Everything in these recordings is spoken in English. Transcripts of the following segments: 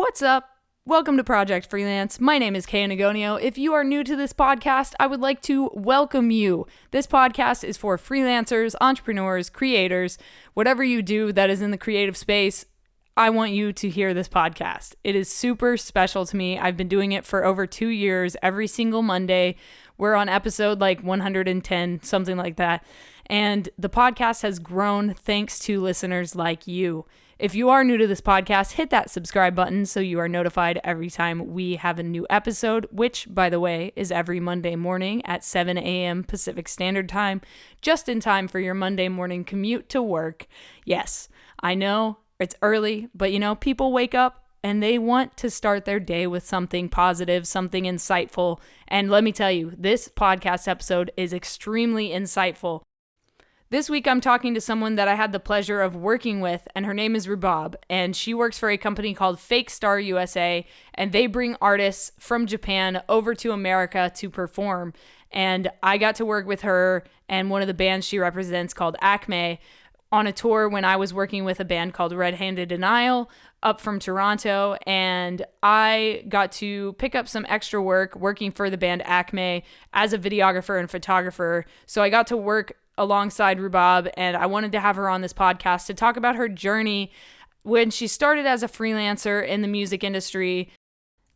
What's up? Welcome to Project Freelance. My name is Kay Anagonio. If you are new to this podcast, I would like to welcome you. This podcast is for freelancers, entrepreneurs, creators, whatever you do that is in the creative space. I want you to hear this podcast. It is super special to me. I've been doing it for over 2 years, every single Monday. We're on episode like 110, something like that. And the podcast has grown thanks to listeners like you. If you are new to this podcast, hit that subscribe button so you are notified every time we have a new episode, which, by the way, is every Monday morning at 7 a.m. Pacific Standard Time, just in time for your Monday morning commute to work. Yes, I know it's early, but people wake up and they want to start their day with something positive, something insightful. And let me tell you, this podcast episode is extremely insightful. This week, I'm talking to someone that I had the pleasure of working with, and her name is Rubab, and she works for a company called Fakestar USA, and they bring artists from Japan over to America to perform. And I got to work with her and one of the bands she represents called ACME on a tour when I was working with a band called Red Handed Denial up from Toronto, and I got to pick up some extra work working for the band ACME as a videographer and photographer. So I got to work alongside Rubab, and I wanted to have her on this podcast to talk about her journey when she started as a freelancer in the music industry,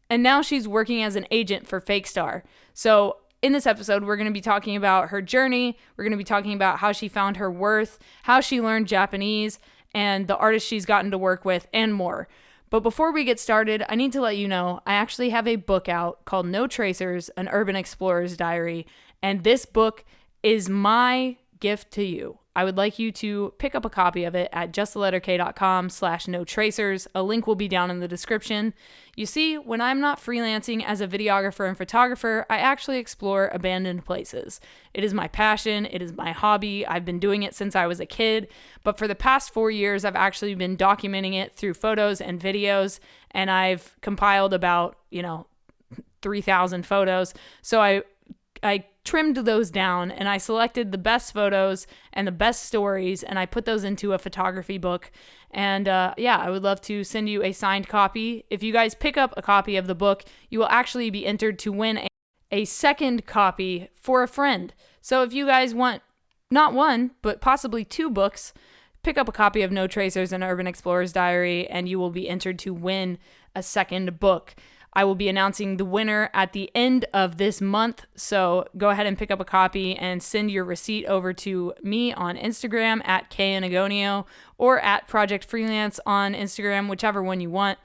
and now she's working as an agent for Fakestar. So in this episode, we're going to be talking about her journey. We're going to be talking about how she found her worth, how she learned Japanese, and the artists she's gotten to work with, and more. But before we get started, I need to let you know I actually have a book out called No Tracers, An Urban Explorer's Diary, and this book is my gift to you. I would like you to pick up a copy of it at justtheletterk.com/notracers. A link will be down in the description. You see, when I'm not freelancing as a videographer and photographer, I actually explore abandoned places. It is my passion. It is my hobby. I've been doing it since I was a kid, but for the past 4 years, I've actually been documenting it through photos and videos, and I've compiled about, 3,000 photos. So I trimmed those down, and I selected the best photos and the best stories, and I put those into a photography book. And I would love to send you a signed copy. If you guys pick up a copy of the book, you will actually be entered to win a second copy for a friend. So if you guys want not one, but possibly 2 books, pick up a copy of No Tracers, An Urban Explorer's Diary, and you will be entered to win a second book. I will be announcing the winner at the end of this month, so go ahead and pick up a copy and send your receipt over to me on Instagram at kanagonio or at Project Freelance on Instagram, whichever one you want.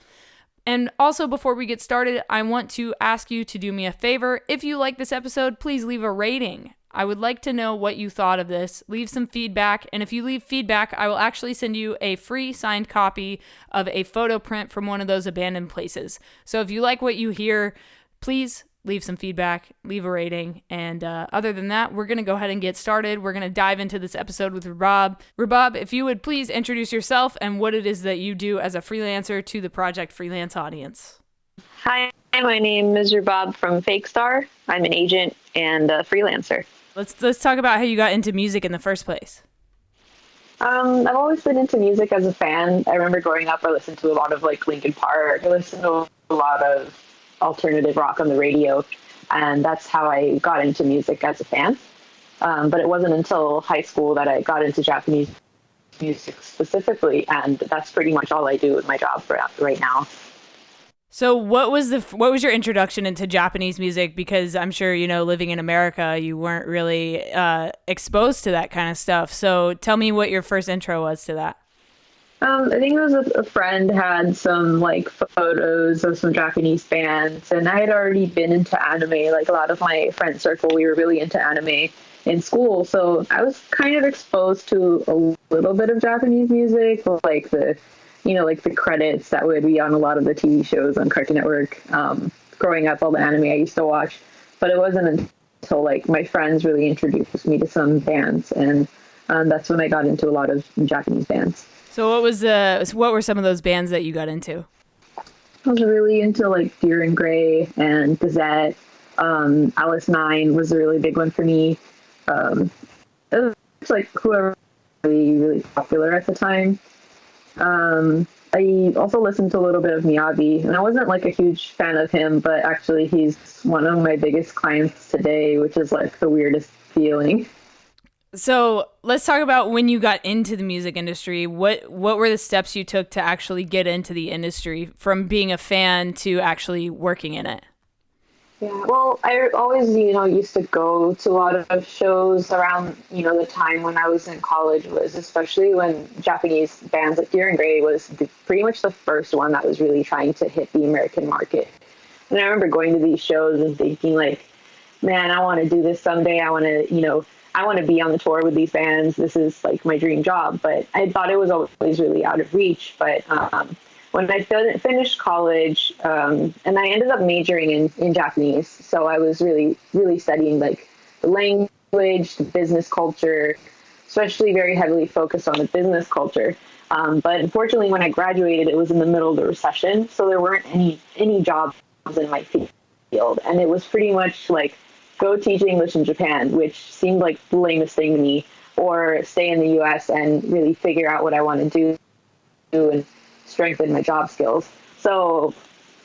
And also, before we get started, I want to ask you to do me a favor. If you like this episode, please leave a rating. I would like to know what you thought of this. Leave some feedback, and if you leave feedback, I will actually send you a free signed copy of a photo print from one of those abandoned places. So if you like what you hear, please leave some feedback, leave a rating, and other than that, we're going to go ahead and get started. We're going to dive into this episode with Rubab. Rubab, if you would please introduce yourself and what it is that you do as a freelancer to the Project Freelance audience. Hi, my name is Rubab from Fakestar. I'm an agent and a freelancer. Let's talk about how you got into music in the first place. I've always been into music as a fan. I remember growing up, I listened to a lot of Linkin Park. I listened to a lot of alternative rock on the radio, and that's how I got into music as a fan. But it wasn't until high school that I got into Japanese music specifically, and that's pretty much all I do with my job right now. So what was your introduction into Japanese music? Because I'm sure, living in America, you weren't really exposed to that kind of stuff. So tell me what your first intro was to that. I think it was a friend had some photos of some Japanese bands, and I had already been into anime. A lot of my friend circle, we were really into anime in school. So I was kind of exposed to a little bit of Japanese music, the credits that would be on a lot of the TV shows on Cartoon Network. Growing up, all the anime I used to watch, but it wasn't until my friends really introduced me to some bands, and that's when I got into a lot of Japanese bands. So what were some of those bands that you got into? I was really into Deer and Grey and Gazette. Alice 9 was a really big one for me. It was whoever was really, really popular at the time. I also listened to a little bit of MIYAVI, and I wasn't like a huge fan of him, but actually he's one of my biggest clients today, which is like the weirdest feeling. So let's talk about when you got into the music industry. What were the steps you took to actually get into the industry, from being a fan to actually working in it? Yeah, well, I always, used to go to a lot of shows around, the time when I was in college, was especially when Japanese bands like Deer and Grey was pretty much the first one that was really trying to hit the American market. And I remember going to these shows and thinking like, man, I want to do this someday. I want to, I want to be on the tour with these bands. This is like my dream job. But I thought it was always really out of reach. But when I finished college, and I ended up majoring in Japanese. So I was really, really studying like the language, the business culture, especially very heavily focused on the business culture. But unfortunately, when I graduated, it was in the middle of the recession. So there weren't any jobs in my field. And it was pretty much like, go teach English in Japan, which seemed like the lamest thing to me, or stay in the US and really figure out what I want to do and strengthen my job skills. So,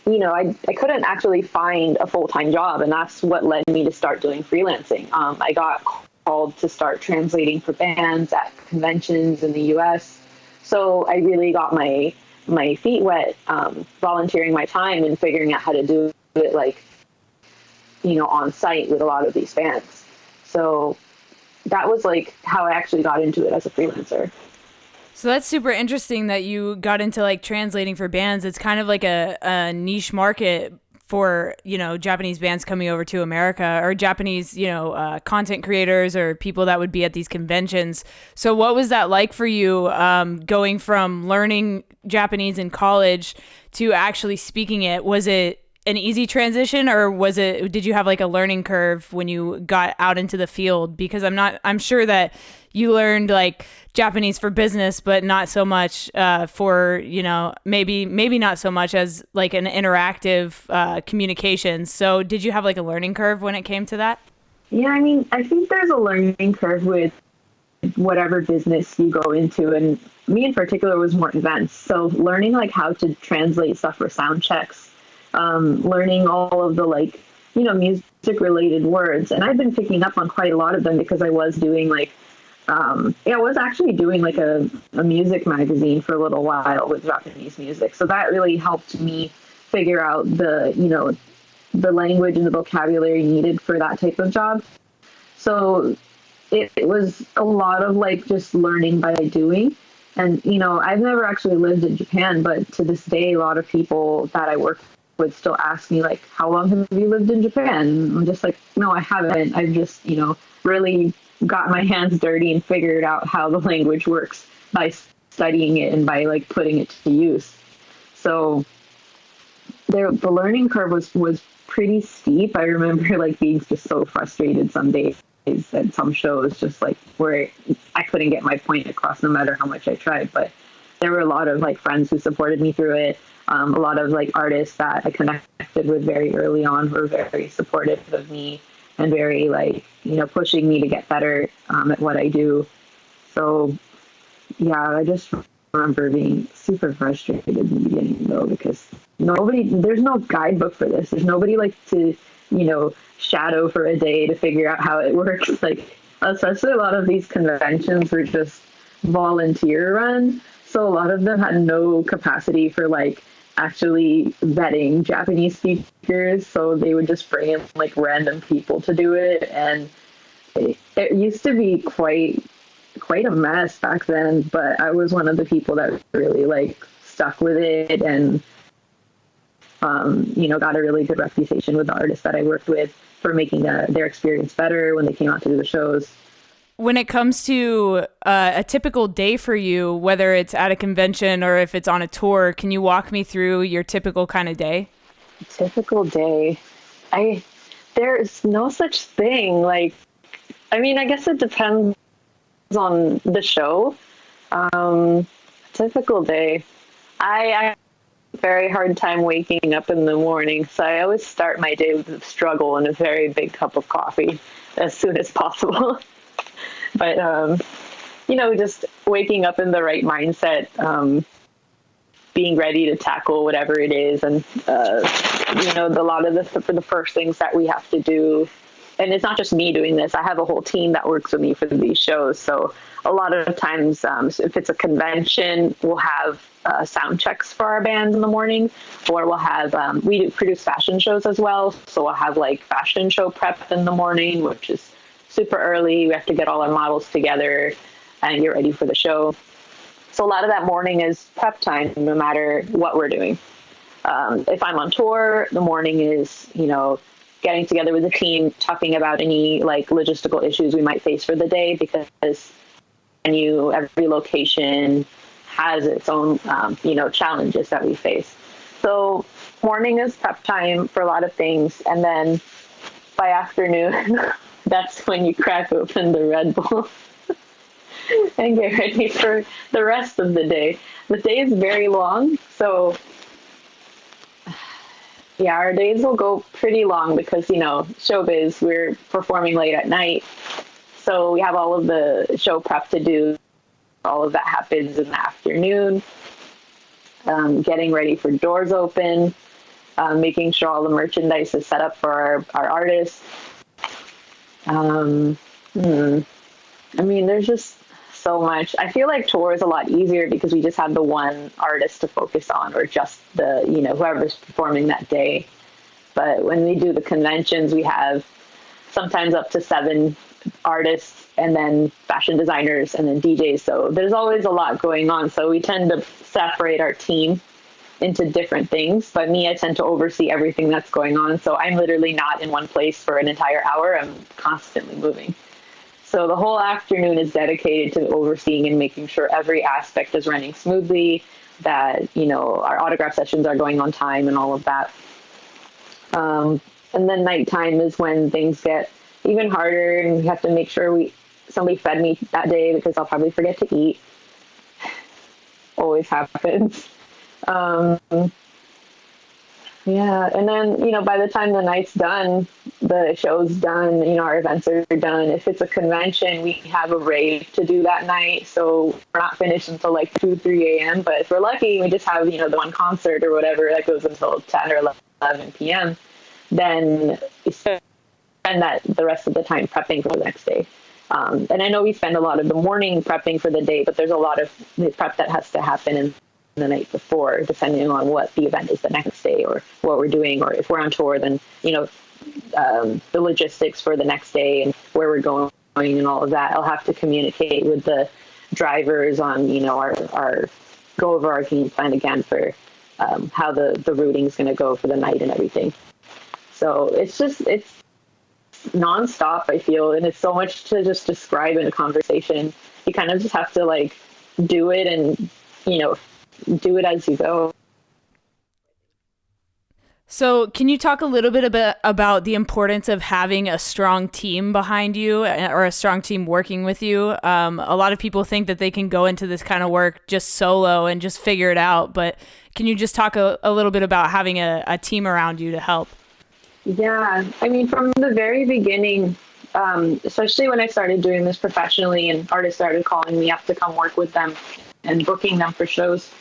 I couldn't actually find a full-time job, and that's what led me to start doing freelancing. I got called to start translating for bands at conventions in the US. So I really got my feet wet, volunteering my time and figuring out how to do it like, on site with a lot of these bands. So that was like how I actually got into it as a freelancer. So that's super interesting that you got into like translating for bands. It's kind of like a niche market for, Japanese bands coming over to America, or Japanese, content creators or people that would be at these conventions. So what was that like for you, going from learning Japanese in college to actually speaking it? Was it an easy transition, or did you have like a learning curve when you got out into the field? Because I'm sure that you learned like Japanese for business, but not so much for, maybe not so much as like an interactive communications. So did you have like a learning curve when it came to that? Yeah, I mean, I think there's a learning curve with whatever business you go into. And me in particular was more events. So learning like how to translate stuff for sound checks, learning all of the like, music related words. And I've been picking up on quite a lot of them because I was doing like, I was actually doing like a music magazine for a little while with Japanese music. So that really helped me figure out the language and the vocabulary needed for that type of job. So it was a lot of like just learning by doing. And, I've never actually lived in Japan, but to this day, a lot of people that I work would still ask me like, how long have you lived in Japan? I'm just like, no, I haven't. I've just, really got my hands dirty and figured out how the language works by studying it and by like putting it to use. So the learning curve was pretty steep. I remember like being just so frustrated some days at some shows, just like where I couldn't get my point across no matter how much I tried. But there were a lot of like friends who supported me through it. A lot of like artists that I connected with very early on were very supportive of me and very like, pushing me to get better at what I do. So yeah, I just remember being super frustrated in the beginning though, because there's no guidebook for this. There's nobody like to, shadow for a day to figure out how it works. Like, especially a lot of these conventions were just volunteer run. So a lot of them had no capacity for like actually vetting Japanese speakers. So they would just bring in like random people to do it. And it used to be quite a mess back then, but I was one of the people that really like stuck with it and, got a really good reputation with the artists that I worked with for making their experience better when they came out to do the shows. When it comes to a typical day for you, whether it's at a convention or if it's on a tour, can you walk me through your typical kind of day? Typical day. There's no such thing. Like, I mean, I guess it depends on the show. Typical day. I very hard time waking up in the morning, so I always start my day with a struggle and a very big cup of coffee as soon as possible. But just waking up in the right mindset, being ready to tackle whatever it is. And, a lot of the first things that we have to do, and it's not just me doing this, I have a whole team that works with me for these shows. So a lot of times, if it's a convention, we'll have sound checks for our bands in the morning, or we'll have, we produce fashion shows as well. So we'll have like fashion show prep in the morning, which is super early. We have to get all our models together and get ready for the show. So a lot of that morning is prep time, no matter what we're doing. If I'm on tour, the morning is, getting together with the team, talking about any like logistical issues we might face for the day, because every location has its own, challenges that we face. So morning is prep time for a lot of things. And then by afternoon, that's when you crack open the Red Bull and get ready for the rest of the day. The day is very long. So yeah, our days will go pretty long because, showbiz, we're performing late at night. So we have all of the show prep to do. All of that happens in the afternoon. Getting ready for doors open, making sure all the merchandise is set up for our artists. There's just so much. I feel like tour is a lot easier because we just have the one artist to focus on, or just the, whoever's performing that day. But when we do the conventions, we have sometimes up to 7 artists, and then fashion designers, and then DJs. So there's always a lot going on. So we tend to separate our team into different things. But me, I tend to oversee everything that's going on. So I'm literally not in one place for an entire hour. I'm constantly moving. So the whole afternoon is dedicated to overseeing and making sure every aspect is running smoothly, that, our autograph sessions are going on time and all of that. And then nighttime is when things get even harder, and we have to make sure somebody fed me that day, because I'll probably forget to eat. Always happens. Yeah. And then, by the time the night's done, the show's done, our events are done. If it's a convention, we have a rave to do that night. So we're not finished until like 2, 3 a.m. But if we're lucky, we just have, the one concert or whatever that goes until 10 or 11 p.m. Then we spend the rest of the time prepping for the next day. And I know we spend a lot of the morning prepping for the day, but there's a lot of prep that has to happen in the night before, depending on what the event is the next day, or what we're doing, or if we're on tour, then, the logistics for the next day and where we're going and all of that. I'll have to communicate with the drivers on, our go over our game plan again for how the routing is going to go for the night and everything. So it's nonstop, I feel, and it's so much to just describe in a conversation. You kind of just have to do it and, do it as you go. So can you talk a little bit about the importance of having a strong team behind you, or a strong team working with you? A lot of people think that they can go into this kind of work just solo and just figure it out. But can you just talk a little bit about having a team around you to help? Yeah. From the very beginning, especially when I started doing this professionally and artists started calling me up to come work with them and booking them for shows,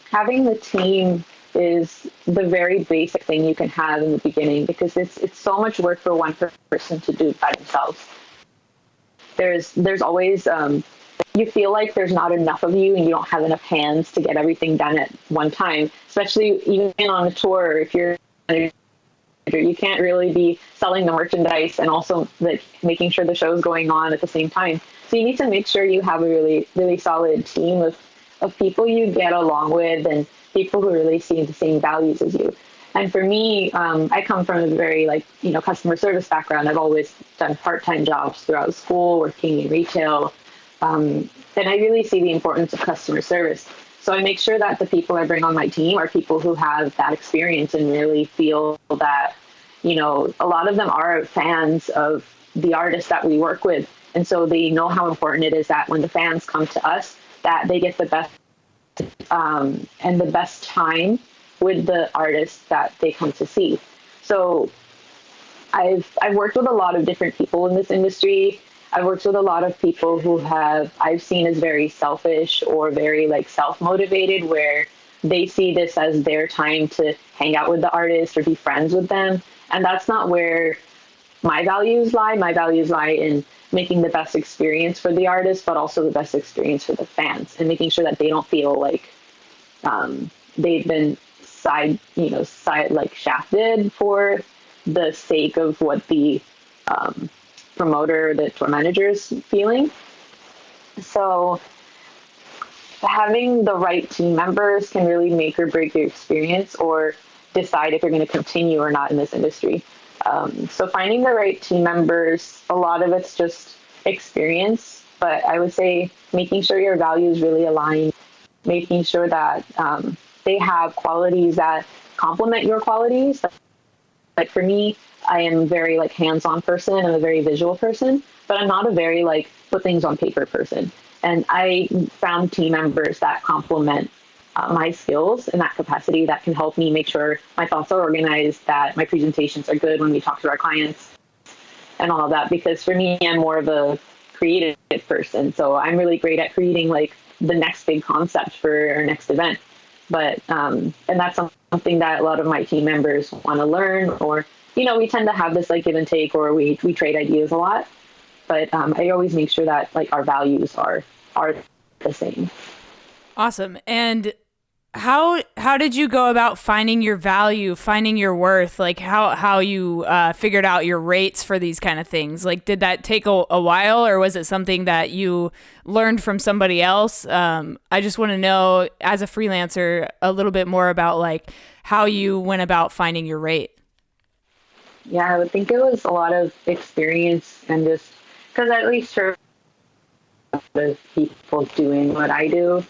having the team is the very basic thing you can have in the beginning, because it's so much work for one person to do by themselves. There's always, you feel like there's not enough of you and you don't have enough hands to get everything done at one time, especially even on a tour. If you're you can't really be selling the merchandise and also making sure the show's going on at the same time. So you need to make sure you have a really, really solid team of people you get along with, and people who really see the same values as you. And for me, I come from a very customer service background. I've always done part-time jobs throughout school, working in retail. And I really see the importance of customer service. So I make sure that the people I bring on my team are people who have that experience and really feel that, a lot of them are fans of the artists that we work with. And so they know how important it is that when the fans come to us, that they get the best and the best time with the artists that they come to see. So I've worked with a lot of different people in this industry. I've worked with a lot of people who I've seen as very selfish or very like self-motivated, where they see this as their time to hang out with the artist or be friends with them. And that's not where my values lie. My values lie in making the best experience for the artist, but also the best experience for the fans, and making sure that they don't feel like they've been side like shafted for the sake of what the promoter, the tour manager is feeling. So having the right team members can really make or break your experience or decide if you're going to continue or not in this industry. So finding the right team members, a lot of it's just experience, but I would say making sure your values really align, making sure that they have qualities that complement your qualities. Like for me, I am a very like hands-on person. I'm a very visual person, but I'm not a very like put things on paper person. And I found team members that complement my skills in that capacity, that can help me make sure my thoughts are organized, that my presentations are good when we talk to our clients and all of that. Because for me, I'm more of a creative person. So I'm really great at creating like the next big concept for our next event. But, and that's something that a lot of my team members want to learn, or, you know, we tend to have this like give and take, or we trade ideas a lot. But I always make sure that like our values are the same. Awesome. And how did you go about finding your value, finding your worth? Like how you figured out your rates for these kind of things? Like, did that take a while, or was it something that you learned from somebody else? I just want to know, as a freelancer, a little bit more about like how you went about finding your rate. Yeah, I would think it was a lot of experience, and just because at least for the people doing what I do,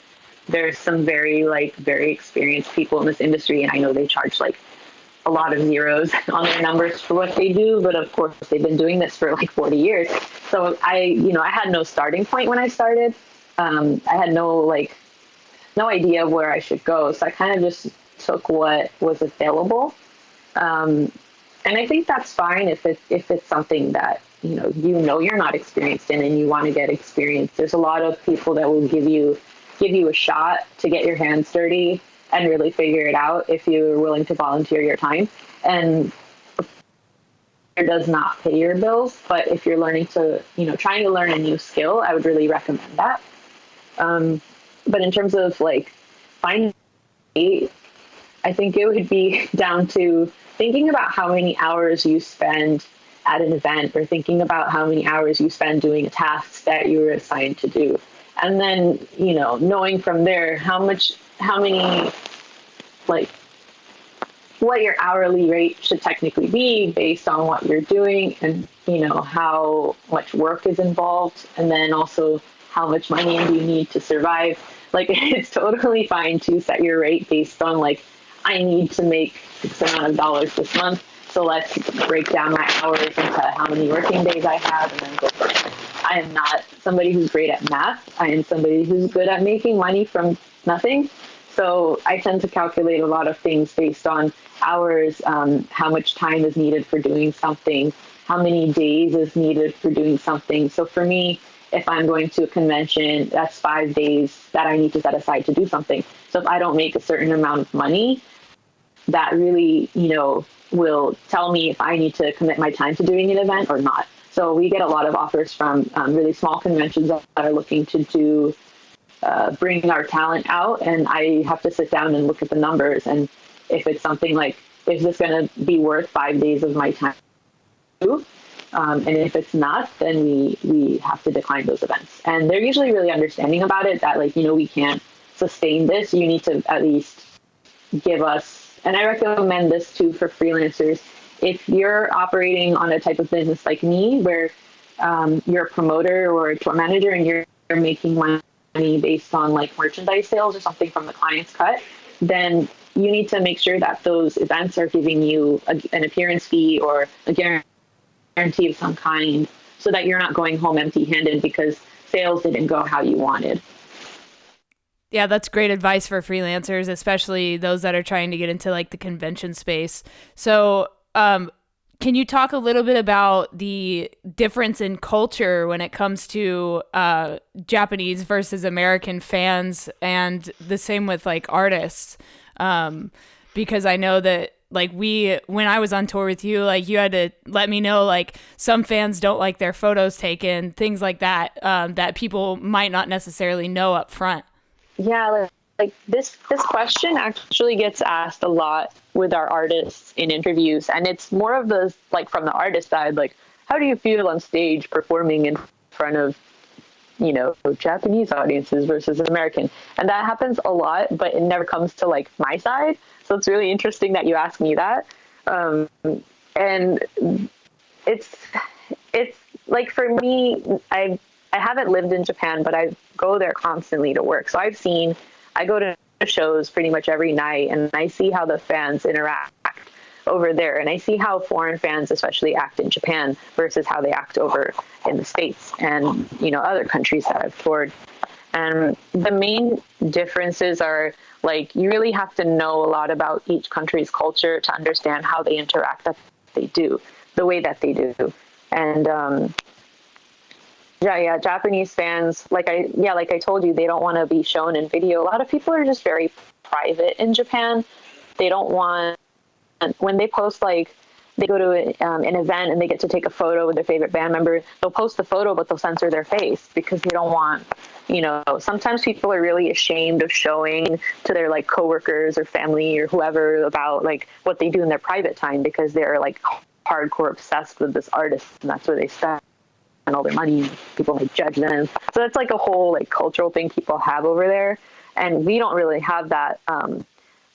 there's some very experienced people in this industry, and I know they charge like a lot of zeros on their numbers for what they do, but of course they've been doing this for like 40 years. So I had no starting point when I started. I had no idea where I should go. So I kind of just took what was available. And I think that's fine if it's something that you're not experienced in and you want to get experience. There's a lot of people that will give you a shot to get your hands dirty and really figure it out if you're willing to volunteer your time. And it does not pay your bills, but if you're trying to learn a new skill, I would really recommend that. But in terms of like finding, I think it would be down to thinking about how many hours you spend at an event, or thinking about how many hours you spend doing a task that you were assigned to do. And then, knowing from there what your hourly rate should technically be based on what you're doing, and, how much work is involved, and then also how much money do you need to survive. Like, it's totally fine to set your rate based on like, I need to make X amount of dollars this month, so let's break down my hours into how many working days I have, and then go for it. I am not somebody who's great at math. I am somebody who's good at making money from nothing. So I tend to calculate a lot of things based on hours, how much time is needed for doing something, how many days is needed for doing something. So for me, if I'm going to a convention, that's 5 days that I need to set aside to do something. So if I don't make a certain amount of money, that really, will tell me if I need to commit my time to doing an event or not. So we get a lot of offers from really small conventions that are looking to bring our talent out, and I have to sit down and look at the numbers. And if it's something like, is this going to be worth 5 days of my time? And if it's not, then we have to decline those events. And they're usually really understanding about it, that we can't sustain this. You need to at least give us, and I recommend this too for freelancers. If you're operating on a type of business like me, where you're a promoter or a tour manager and you're making money based on like merchandise sales or something from the client's cut, then you need to make sure that those events are giving you an appearance fee or a guarantee of some kind, so that you're not going home empty-handed because sales didn't go how you wanted. Yeah, that's great advice for freelancers, especially those that are trying to get into like the convention space. So Can you talk a little bit about the difference in culture when it comes to Japanese versus American fans, and the same with like artists? Because I know that like when I was on tour with you, like you had to let me know like some fans don't like their photos taken, things like that, that people might not necessarily know up front. Yeah, like this question actually gets asked a lot with our artists in interviews, and it's more of the like from the artist side, like how do you feel on stage performing in front of Japanese audiences versus American? And that happens a lot, but it never comes to like my side. So it's really interesting that you asked me that. And it's like for me, I haven't lived in Japan, but I go there constantly to work. So I go to shows pretty much every night, and I see how the fans interact over there, and I see how foreign fans especially act in Japan versus how they act over in the States and other countries that I've toured. And the main differences are like you really have to know a lot about each country's culture to understand how they interact, that they do the way that they do. And Japanese fans, like I told you, they don't want to be shown in video. A lot of people are just very private in Japan. They don't want, when they post, like they go to an event and they get to take a photo with their favorite band member, they'll post the photo, but they'll censor their face because they don't want, sometimes people are really ashamed of showing to their like coworkers or family or whoever about like what they do in their private time because they're like hardcore obsessed with this artist, and that's where they spend all their money, and people like judge them. So that's like a whole like cultural thing people have over there, and we don't really have that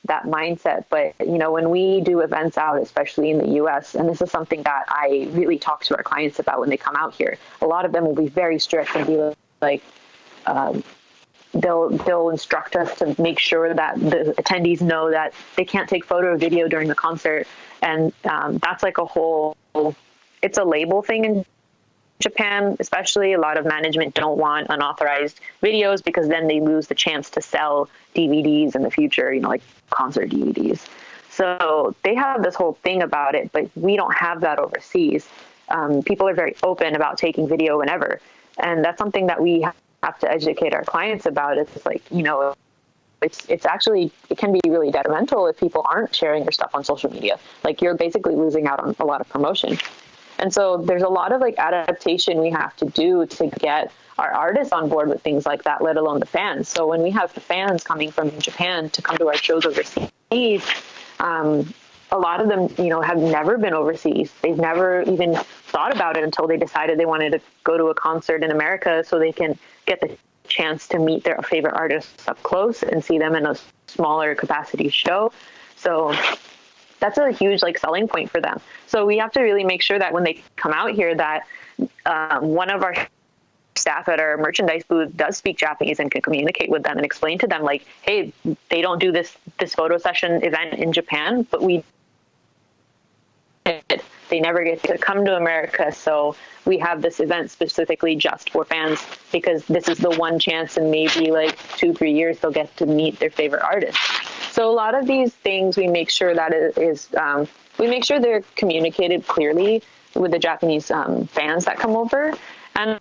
that mindset. But when we do events out, especially in the US, and this is something that I really talk to our clients about when they come out here, a lot of them will be very strict and be like they'll instruct us to make sure that the attendees know that they can't take photo or video during the concert. And that's like it's a label thing in Japan, especially. A lot of management don't want unauthorized videos because then they lose the chance to sell DVDs in the future, like concert DVDs. So they have this whole thing about it, but we don't have that overseas. People are very open about taking video whenever. And that's something that we have to educate our clients about. It's like, it's actually, it can be really detrimental if people aren't sharing your stuff on social media. Like you're basically losing out on a lot of promotion. And so there's a lot of like adaptation we have to do to get our artists on board with things like that, let alone the fans. So when we have the fans coming from Japan to come to our shows overseas, a lot of them, have never been overseas. They've never even thought about it until they decided they wanted to go to a concert in America so they can get the chance to meet their favorite artists up close and see them in a smaller capacity show. So that's a huge like selling point for them. So we have to really make sure that when they come out here that one of our staff at our merchandise booth does speak Japanese and can communicate with them and explain to them like, hey, they don't do this photo session event in Japan, but they never get to come to America. So we have this event specifically just for fans because this is the one chance in maybe like 2-3 years they'll get to meet their favorite artist. So a lot of these things we make sure that we make sure they're communicated clearly with the Japanese fans that come over, and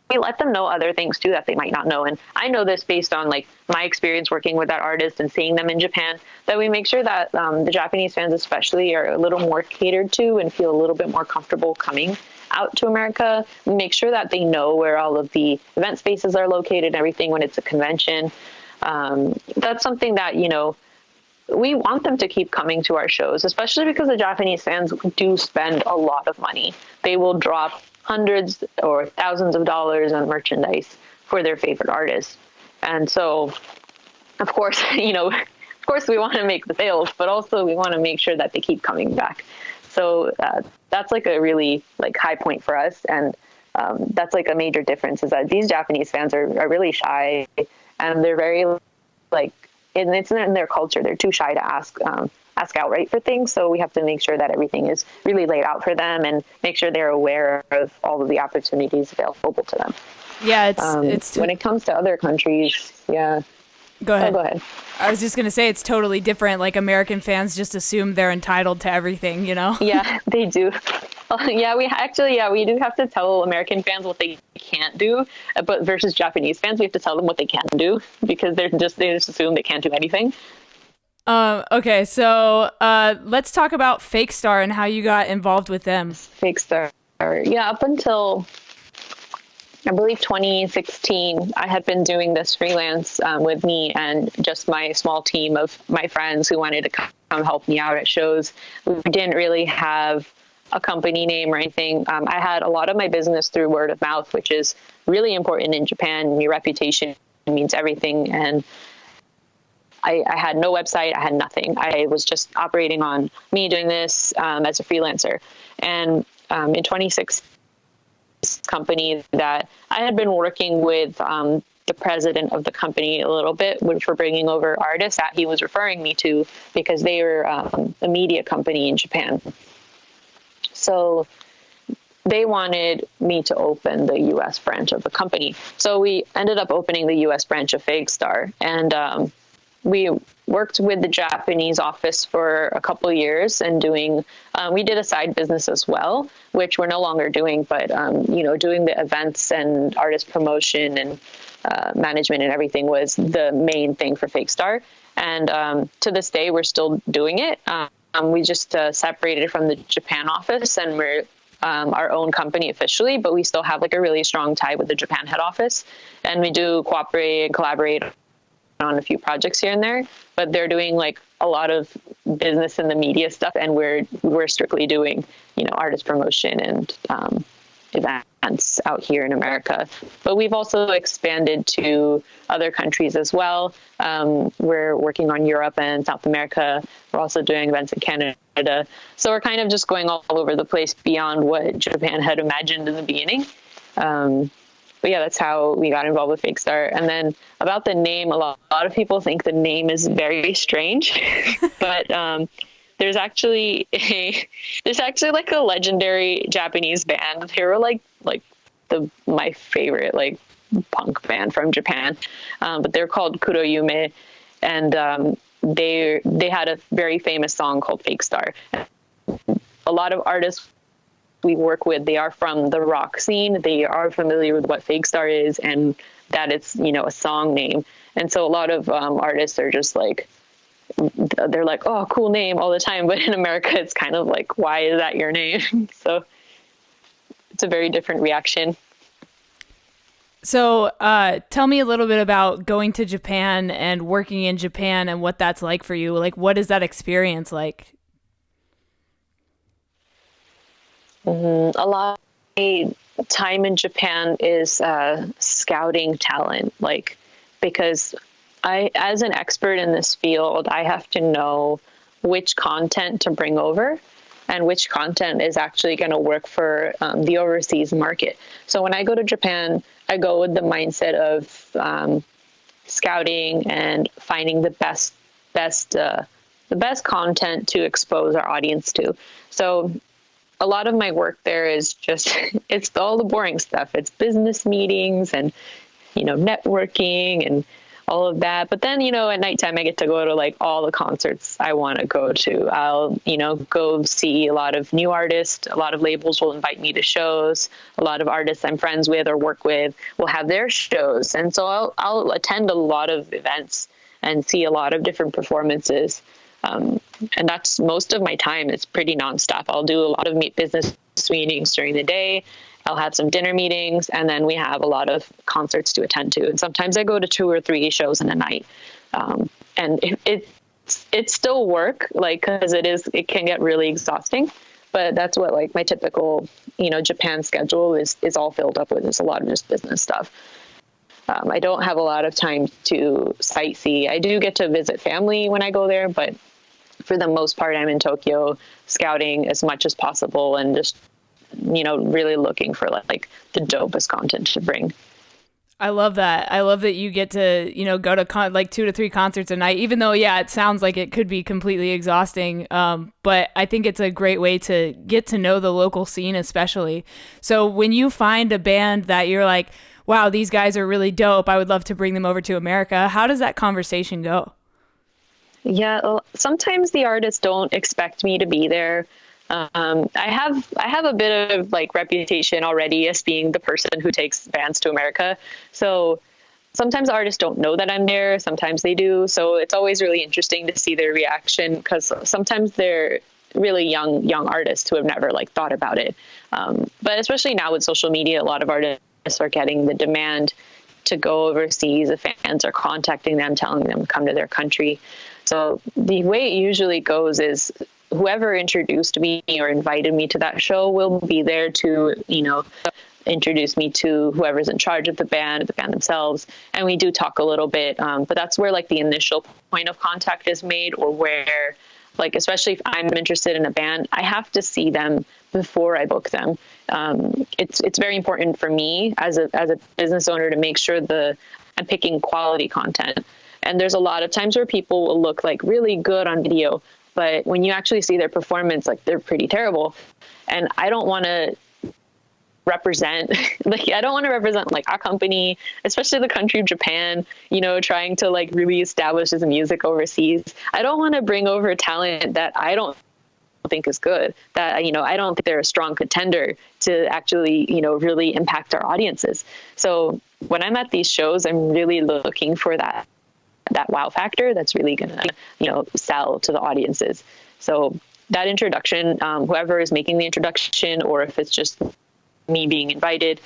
we let them know other things too that they might not know. And I know this based on like my experience working with that artist and seeing them in Japan, that we make sure that the Japanese fans especially are a little more catered to and feel a little bit more comfortable coming out to America. We make sure that they know where all of the event spaces are located and everything when it's a convention. That's something that, we want them to keep coming to our shows, especially because the Japanese fans do spend a lot of money. They will drop hundreds or thousands of dollars on merchandise for their favorite artists. And so, of course, we want to make the sales, but also we want to make sure that they keep coming back. So that's like a really like high point for us. And that's like a major difference is that these Japanese fans are really shy, and they're very like, and it's in their culture. They're too shy to ask outright for things. So we have to make sure that everything is really laid out for them and make sure they're aware of all of the opportunities available to them. Yeah, it's when it comes to other countries. Yeah. Go ahead. Oh, go ahead. I was just going to say it's totally different. Like American fans just assume they're entitled to everything, you know? Yeah, they do. We do have to tell American fans what they can't do, but versus Japanese fans, we have to tell them what they can do because they just assume they can't do anything. Okay, so let's talk about Fakestar and how you got involved with them. Fakestar, yeah, up until I believe 2016, I had been doing this freelance with me and just my small team of my friends who wanted to come help me out at shows. We didn't really have a company name or anything. I had a lot of my business through word of mouth, which is really important in Japan. Your reputation means everything. And I had no website. I had nothing. I was just operating on me doing this as a freelancer. And in 2016, company that I had been working with the president of the company a little bit, which were bringing over artists that he was referring me to because they were a media company in Japan. So they wanted me to open the U.S. branch of the company. So we ended up opening the U.S. branch of Fakestar, and we worked with the Japanese office for a couple of years and we did a side business as well, which we're no longer doing, but, doing the events and artist promotion and management and everything was the main thing for Fakestar. And to this day, we're still doing it. We just separated from the Japan office and we're our own company officially, but we still have like a really strong tie with the Japan head office. And we do cooperate and collaborate on a few projects here and there, but they're doing like a lot of business in the media stuff, and we're strictly doing, artist promotion and events out here in America. But we've also expanded to other countries as well. We're working on Europe and South America. We're also doing events in Canada. So we're kind of just going all over the place beyond what Japan had imagined in the beginning. But yeah, that's how we got involved with Fakestar. And then about the name, a lot of people think the name is very strange, but there's actually like a legendary Japanese band. They were like my favorite like punk band from Japan, but they're called Kuroyume, and they had a very famous song called Fakestar. A lot of artists we work with, they are from the rock scene. They are familiar with what Fakestar is and that it's, a song name. And so a lot of artists are just like, they're like, oh, cool name all the time. But in America, it's kind of like, why is that your name? So it's a very different reaction. So tell me a little bit about going to Japan and working in Japan and what that's like for you. Like, what is that experience like? A lot of time in Japan is scouting talent, because as an expert in this field, I have to know which content to bring over and which content is actually going to work for the overseas market. So when I go to Japan, I go with the mindset of scouting and finding the best content to expose our audience to. So a lot of my work there is just, it's all the boring stuff. It's business meetings and, networking and all of that. But then, at nighttime, I get to go to like all the concerts I want to go to. I'll, go see a lot of new artists. A lot of labels will invite me to shows. A lot of artists I'm friends with or work with will have their shows. And so I'll attend a lot of events and see a lot of different performances. And that's most of my time. It's pretty nonstop. I'll do a lot of business meetings during the day. I'll have some dinner meetings, and then we have a lot of concerts to attend to. And sometimes I go to 2 or 3 shows in a night. And it's still work, because it can get really exhausting. But that's what my typical, Japan schedule is all filled up with. It's a lot of just business stuff. I don't have a lot of time to sightsee. I do get to visit family when I go there, but for the most part, I'm in Tokyo scouting as much as possible and just, really looking for the dopest content to bring. I love that. I love that you get to, go to 2 to 3 concerts a night, even though, yeah, it sounds like it could be completely exhausting. But I think it's a great way to get to know the local scene, especially. So when you find a band that you're like, wow, these guys are really dope, I would love to bring them over to America. How does that conversation go? Yeah, well, sometimes the artists don't expect me to be there. I have a bit of like reputation already as being the person who takes bands to America. So sometimes artists don't know that I'm there. Sometimes they do. So it's always really interesting to see their reaction, because sometimes they're really young artists who have never like thought about it. But especially now with social media, a lot of artists are getting the demand to go overseas if fans are contacting them, telling them to come to their country. So the way it usually goes is whoever introduced me or invited me to that show will be there to, introduce me to whoever's in charge of the band themselves. And we do talk a little bit, but that's where like the initial point of contact is made, or where, like, especially if I'm interested in a band, I have to see them before I book them. It's very important for me as a business owner to make sure I'm picking quality content. And there's a lot of times where people will look like really good on video, but when you actually see their performance, like, they're pretty terrible. And I don't want to represent like our company, especially the country of Japan, trying to like really establish his music overseas. I don't want to bring over talent that I don't think is good, that, I don't think they're a strong contender to actually, really impact our audiences. So when I'm at these shows, I'm really looking for that wow factor that's really going to, sell to the audiences. So that introduction, whoever is making the introduction, or if it's just me being invited,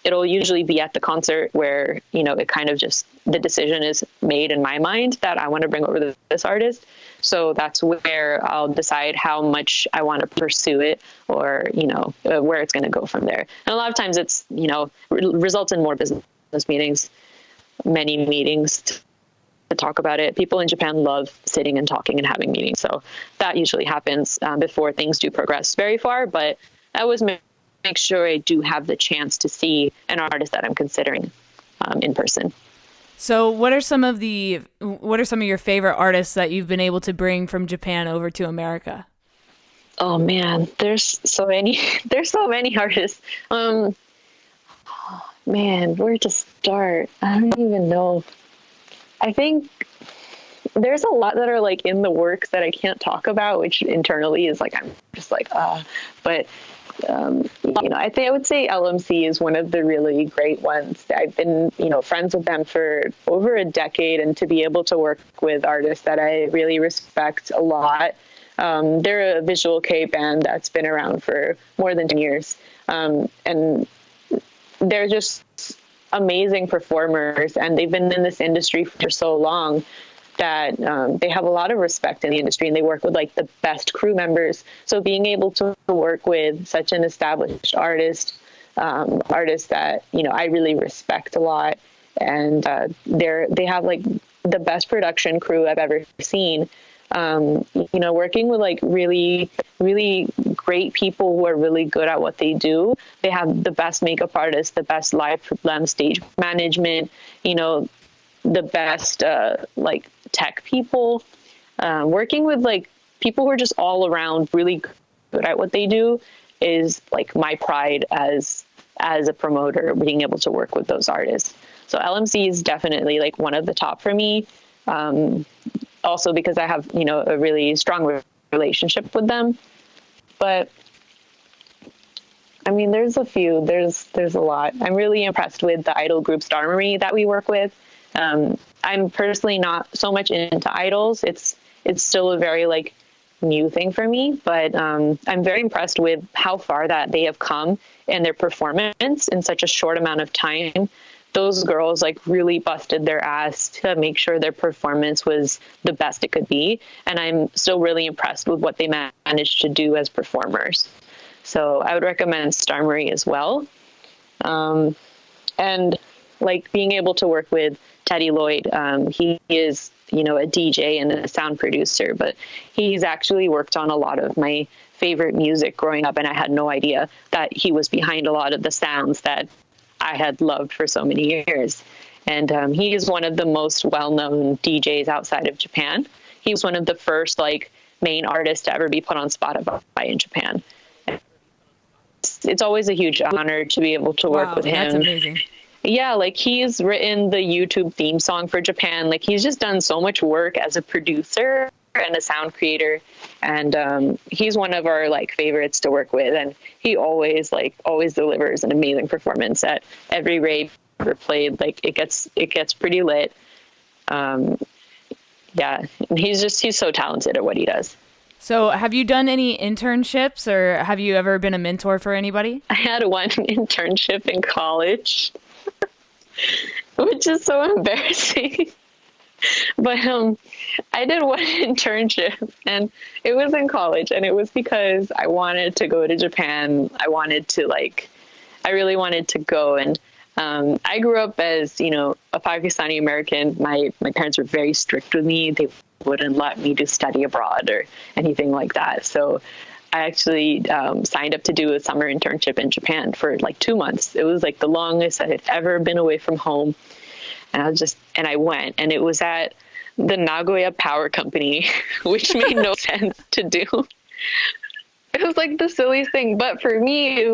it'll usually be at the concert where, it kind of just, the decision is made in my mind that I want to bring over this artist. So that's where I'll decide how much I want to pursue it, or, where it's going to go from there. And a lot of times it's, results in more business meetings, many meetings to talk about it. People in Japan love sitting and talking and having meetings. So that usually happens before things do progress very far. But I always make sure I do have the chance to see an artist that I'm considering in person. So what are some of your favorite artists that you've been able to bring from Japan over to America? Oh man, there's so many artists. Man, where to start? I don't even know. I think there's a lot that are like in the works that I can't talk about, which internally is like, I'm just like, but I would say LM.C is one of the really great ones. I've been, friends with them for over a decade, and to be able to work with artists that I really respect a lot. They're a visual kei band that's been around for more than 10 years. And they're just amazing performers, and they've been in this industry for so long that they have a lot of respect in the industry, and they work with like the best crew members. So being able to work with such an established artist that, I really respect a lot, and they have like the best production crew I've ever seen. Working with like really, really great people who are really good at what they do. They have the best makeup artists, the best live stage management, the best like tech people. Working with like people who are just all around really good at what they do is like my pride as a promoter, being able to work with those artists. So LM.C is definitely like one of the top for me. Also because I have, a really strong relationship with them. But I mean, there's a few, there's a lot. I'm really impressed with the idol group STARMARIE that we work with. I'm personally not so much into idols. It's still a very like new thing for me, but I'm very impressed with how far that they have come in their performance in such a short amount of time. Those girls like really busted their ass to make sure their performance was the best it could be. And I'm still really impressed with what they managed to do as performers. So I would recommend STARMARIE as well. And like being able to work with Teddyloid, he is, a DJ and a sound producer, but he's actually worked on a lot of my favorite music growing up. And I had no idea that he was behind a lot of the sounds that I had loved for so many years. And he is one of the most well-known DJs outside of Japan. He was one of the first like main artists to ever be put on Spotify in Japan. it's always a huge honor to be able to work with him. That's amazing. Yeah, like he's written the YouTube theme song for Japan. Like he's just done so much work as a producer and a sound creator, and he's one of our like favorites to work with, and he always delivers an amazing performance at every rave ever played. Like it gets pretty lit. Yeah, and he's so talented at what he does. So have you done any internships, or have you ever been a mentor for anybody? I had one internship in college, which is so embarrassing. But I did one internship, and it was in college, and it was because I wanted to go to Japan. I really wanted to go, and I grew up as, you know, a Pakistani American. My parents were very strict with me. They wouldn't let me to study abroad or anything like that. So I actually signed up to do a summer internship in Japan for like 2 months. It was like the longest I had ever been away from home. And I went, and it was at the Nagoya Power Company, which made no sense to do. It was like the silliest thing. But for me,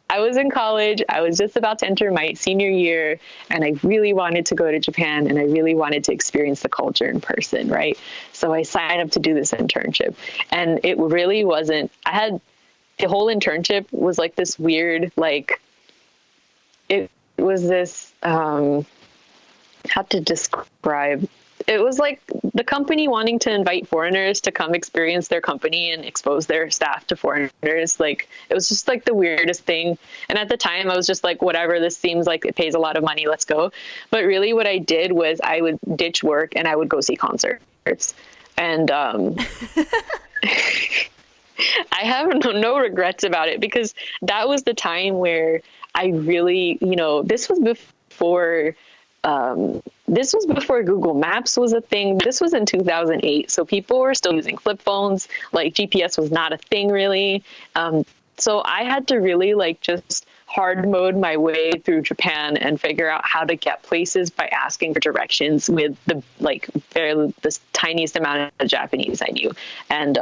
I was in college. I was just about to enter my senior year, and I really wanted to go to Japan, and I really wanted to experience the culture in person, right? So I signed up to do this internship, and it really wasn't, the whole internship was like this weird, like, it was this, how to describe, it was like the company wanting to invite foreigners to come experience their company and expose their staff to foreigners. Like, it was just like the weirdest thing. And at the time I was just like, whatever, this seems like it pays a lot of money, let's go. But really what I did was I would ditch work and I would go see concerts. And I have no regrets about it, because that was the time where I really, you know, this was before Google Maps was a thing. This was in 2008. So people were still using flip phones. Like GPS was not a thing really. So I had to really like just hard mode my way through Japan and figure out how to get places by asking for directions with the tiniest amount of Japanese I knew. And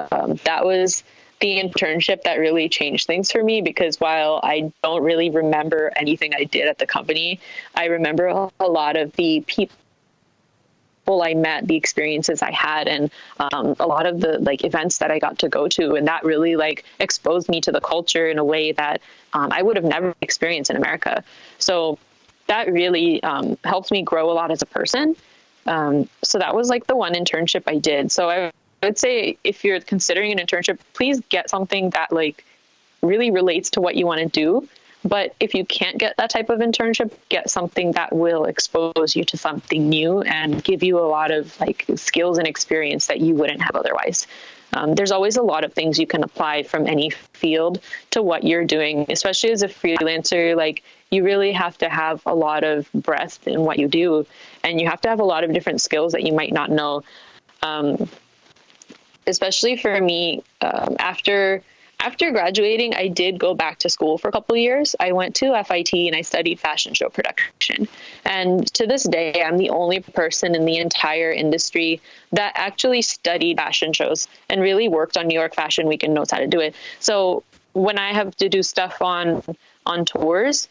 that was the internship that really changed things for me, because while I don't really remember anything I did at the company, I remember a lot of the people I met, the experiences I had, and a lot of the like events that I got to go to. And that really like exposed me to the culture in a way that I would have never experienced in America. So that really helped me grow a lot as a person. So that was like the one internship I did. So I would say if you're considering an internship, please get something that like really relates to what you want to do. But if you can't get that type of internship, get something that will expose you to something new and give you a lot of like skills and experience that you wouldn't have otherwise. There's always a lot of things you can apply from any field to what you're doing, especially as a freelancer. Like, you really have to have a lot of breadth in what you do, and you have to have a lot of different skills that you might not know. Especially for me, after graduating, I did go back to school for a couple of years. I went to FIT and I studied fashion show production. And to this day, I'm the only person in the entire industry that actually studied fashion shows and really worked on New York Fashion Week and knows how to do it. So when I have to do stuff on tours,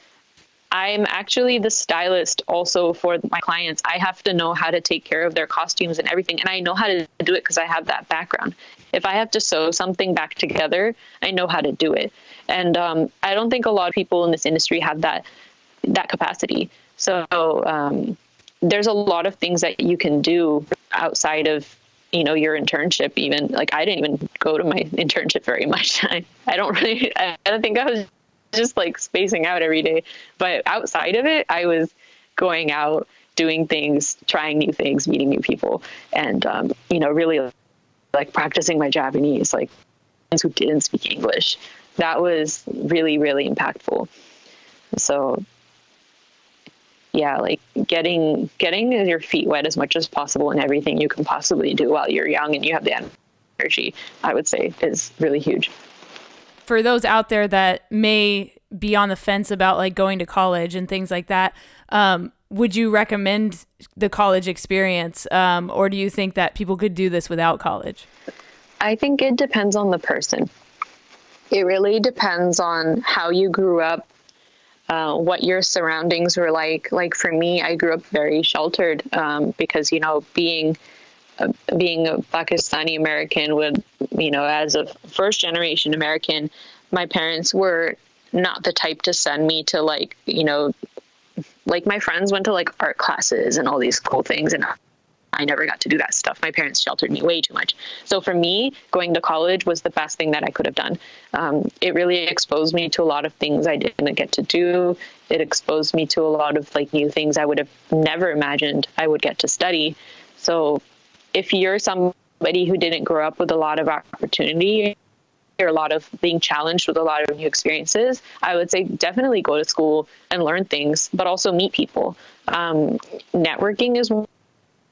I'm actually the stylist also for my clients. I have to know how to take care of their costumes and everything. And I know how to do it because I have that background. If I have to sew something back together, I know how to do it. And I don't think a lot of people in this industry have that capacity. So there's a lot of things that you can do outside of, you know, your internship. Even like, I didn't even go to my internship very much. I think I was just like spacing out every day. But outside of it, I was going out, doing things, trying new things, meeting new people, and, you know, really like practicing my Japanese, like who didn't speak English. That was really, really impactful. So yeah, like getting your feet wet as much as possible in everything you can possibly do while you're young and you have the energy, I would say, is really huge. For those out there that may be on the fence about like going to college and things like that, would you recommend the college experience, or do you think that people could do this without college? I think it depends on the person. It really depends on how you grew up, what your surroundings were like. Like for me, I grew up very sheltered, because, you know, being a Pakistani American would, you know, as a first generation American, my parents were not the type to send me to, like, you know, like my friends went to like art classes and all these cool things, and I never got to do that stuff. My parents sheltered me way too much. So for me, going to college was the best thing that I could have done. It really exposed me to a lot of things I didn't get to do. It exposed me to a lot of like new things I would have never imagined I would get to study. So if you're somebody who didn't grow up with a lot of opportunity or a lot of being challenged with a lot of new experiences, I would say definitely go to school and learn things, but also meet people. Networking is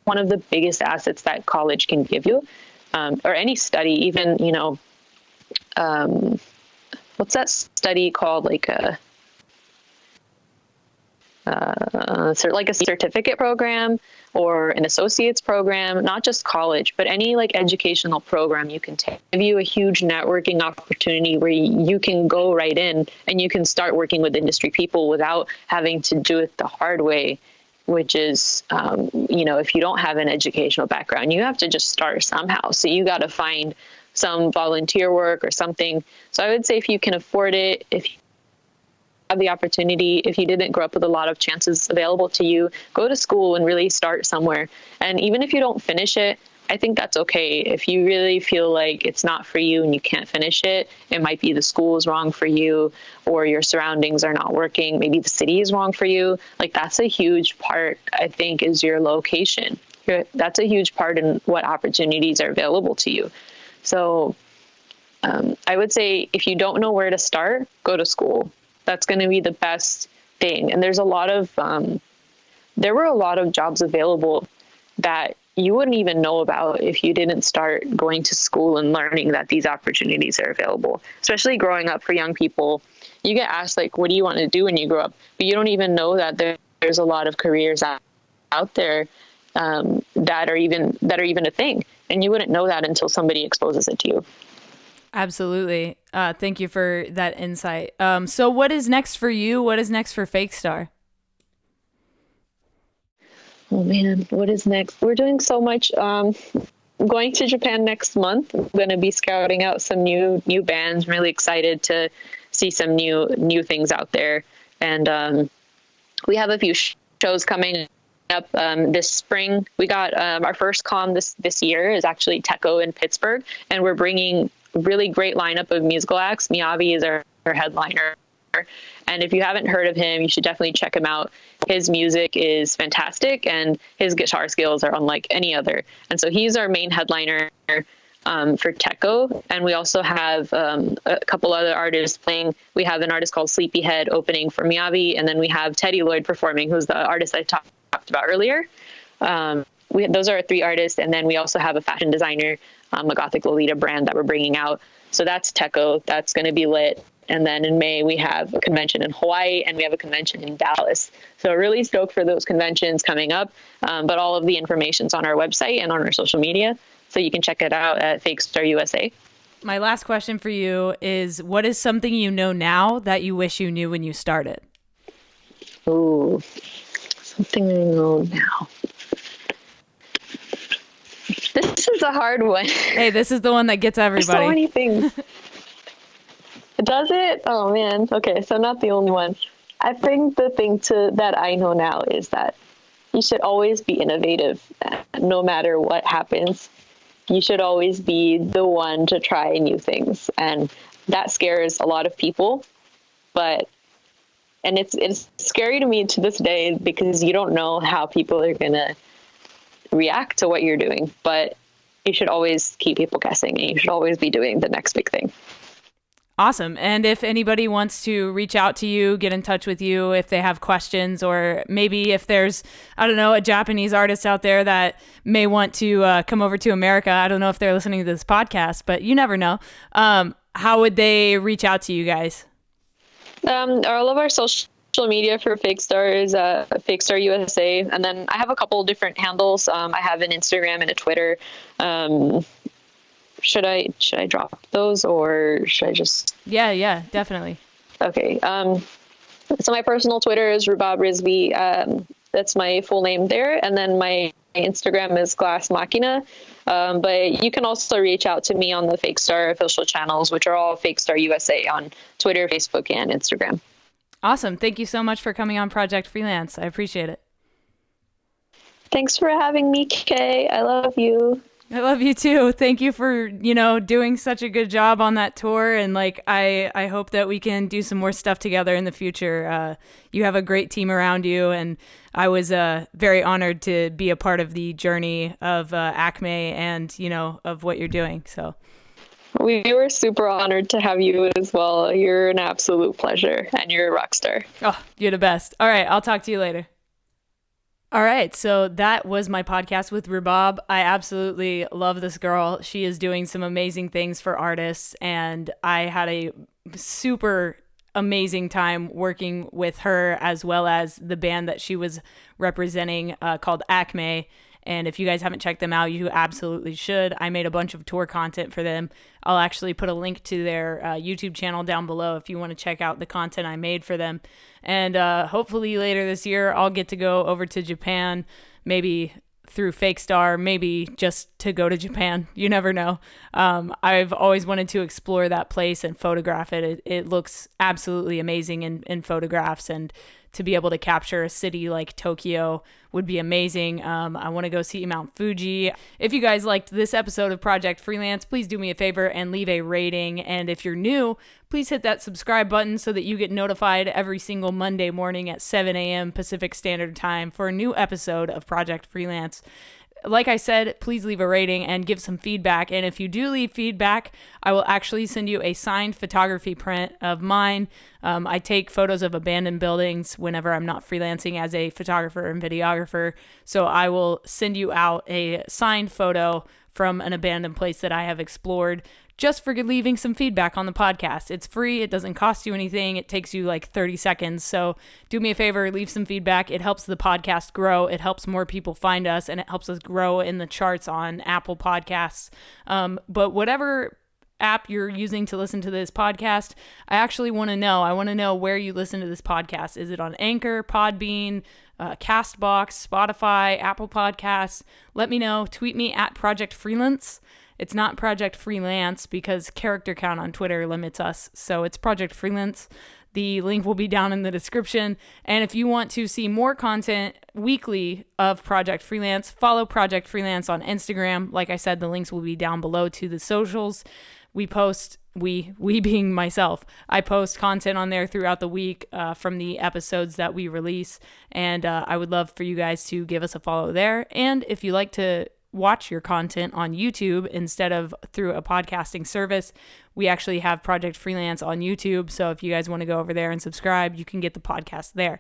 one of the biggest assets that college can give you, or any study, even, you know, what's that study called? Like like a certificate program or an associate's program, not just college, but any like educational program you can take. Give you a huge networking opportunity where you can go right in and you can start working with industry people without having to do it the hard way, which is, you know, if you don't have an educational background, you have to just start somehow. So you got to find some volunteer work or something. So I would say if you can afford it, if you have the opportunity, if you didn't grow up with a lot of chances available to you, go to school and really start somewhere. And even if you don't finish it, I think that's okay. If you really feel like it's not for you and you can't finish it, it might be the school is wrong for you, or your surroundings are not working. Maybe the city is wrong for you. Like that's a huge part, I think, is your location. That's a huge part in what opportunities are available to you. So I would say if you don't know where to start, go to school. That's going to be the best thing. And there's a lot of, there were a lot of jobs available that you wouldn't even know about if you didn't start going to school and learning that these opportunities are available. Especially growing up for young people, you get asked like, what do you want to do when you grow up? But you don't even know that there's a lot of careers out there that are even a thing. And you wouldn't know that until somebody exposes it to you. Absolutely. Thank you for that insight. So what is next for you? What is next for Fakestar? Oh man, what is next? We're doing so much. Going to Japan next month. I'm going to be scouting out some new bands. I'm really excited to see some new things out there. And we have a few shows coming up this spring. We got our first con this year is actually Techo in Pittsburgh, and we're bringing a really great lineup of musical acts. MIYAVI is our headliner. And if you haven't heard of him, you should definitely check him out. His music is fantastic and his guitar skills are unlike any other. And so he's our main headliner for Techo. And we also have a couple other artists playing. We have an artist called Sleepyhead opening for MIYAVI. And then we have Teddyloid performing, who's the artist I talked about earlier. Those are our three artists. And then we also have a fashion designer, a Gothic Lolita brand that we're bringing out. So that's Techo. That's going to be lit. And then in May, we have a convention in Hawaii and we have a convention in Dallas. So really stoked for those conventions coming up. But all of the information's on our website and on our social media. So you can check it out at Fakestar USA. My last question for you is, what is something you know now that you wish you knew when you started? Ooh, something I know now. This is a hard one. Hey, this is the one that gets everybody. There's so many things. Does it? Oh man. Okay, so not the only one. I think the thing that I know now is that you should always be innovative, no matter what happens. You should always be the one to try new things, and that scares a lot of people. And it's scary to me to this day because you don't know how people are gonna react to what you're doing. But you should always keep people guessing, and you should always be doing the next big thing. Awesome. And if anybody wants to reach out to you, get in touch with you, if they have questions, or maybe if there's, I don't know, a Japanese artist out there that may want to come over to America. I don't know if they're listening to this podcast, but you never know. How would they reach out to you guys? All of our social media for Fakestar is Fakestar USA. And then I have a couple different handles. I have an Instagram and a Twitter. should I drop those, or should I just? Yeah, definitely. Okay. So my personal Twitter is Rubab Rizvi. That's my full name there. And then my Instagram is Glass Machina. But you can also reach out to me on the Fakestar official channels, which are all Fakestar USA on Twitter, Facebook, and Instagram. Awesome. Thank you so much for coming on Project Freelance. I appreciate it. Thanks for having me, Kay. I love you. I love you too. Thank you for, doing such a good job on that tour. And I hope that we can do some more stuff together in the future. You have a great team around you. And I was very honored to be a part of the journey of ACME and, of what you're doing. So we were super honored to have you as well. You're an absolute pleasure, and you're a rock star. Oh, you're the best. All right. I'll talk to you later. All right, so that was my podcast with Rubab. I absolutely love this girl. She is doing some amazing things for artists, and I had a super amazing time working with her, as well as the band that she was representing called ACME. And if you guys haven't checked them out, you absolutely should. I made a bunch of tour content for them. I'll actually put a link to their YouTube channel down below if you want to check out the content I made for them. And hopefully later this year, I'll get to go over to Japan, maybe through Fakestar, maybe just to go to Japan. You never know. I've always wanted to explore that place and photograph it. It looks absolutely amazing in photographs, and to be able to capture a city like Tokyo would be amazing. I want to go see Mount Fuji. If you guys liked this episode of Project Freelance, please do me a favor and leave a rating. And if you're new, please hit that subscribe button so that you get notified every single Monday morning at 7 a.m. Pacific Standard Time for a new episode of Project Freelance. Like I said, please leave a rating and give some feedback. And if you do leave feedback, I will actually send you a signed photography print of mine. I take photos of abandoned buildings whenever I'm not freelancing as a photographer and videographer. So I will send you out a signed photo from an abandoned place that I have explored, just for leaving some feedback on the podcast. It's free. It doesn't cost you anything. It takes you like 30 seconds. So do me a favor, leave some feedback. It helps the podcast grow. It helps more people find us, and it helps us grow in the charts on Apple Podcasts. But whatever app you're using to listen to this podcast, I actually want to know. I want to know where you listen to this podcast. Is it on Anchor, Podbean, Castbox, Spotify, Apple Podcasts? Let me know. Tweet me at Project Freelance. It's not Project Freelance because character count on Twitter limits us. So it's Project Freelance. The link will be down in the description. And if you want to see more content weekly of Project Freelance, follow Project Freelance on Instagram. Like I said, the links will be down below to the socials. We post, we being myself, I post content on there throughout the week from the episodes that we release. And I would love for you guys to give us a follow there. And if you like to watch your content on YouTube instead of through a podcasting service, we actually have Project Freelance on YouTube. So if you guys want to go over there and subscribe, you can get the podcast there.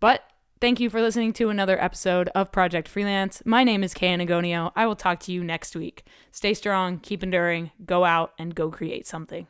But thank you for listening to another episode of Project Freelance. My name is Kay Anagonio. I will talk to you next week. Stay strong, keep enduring, go out and go create something.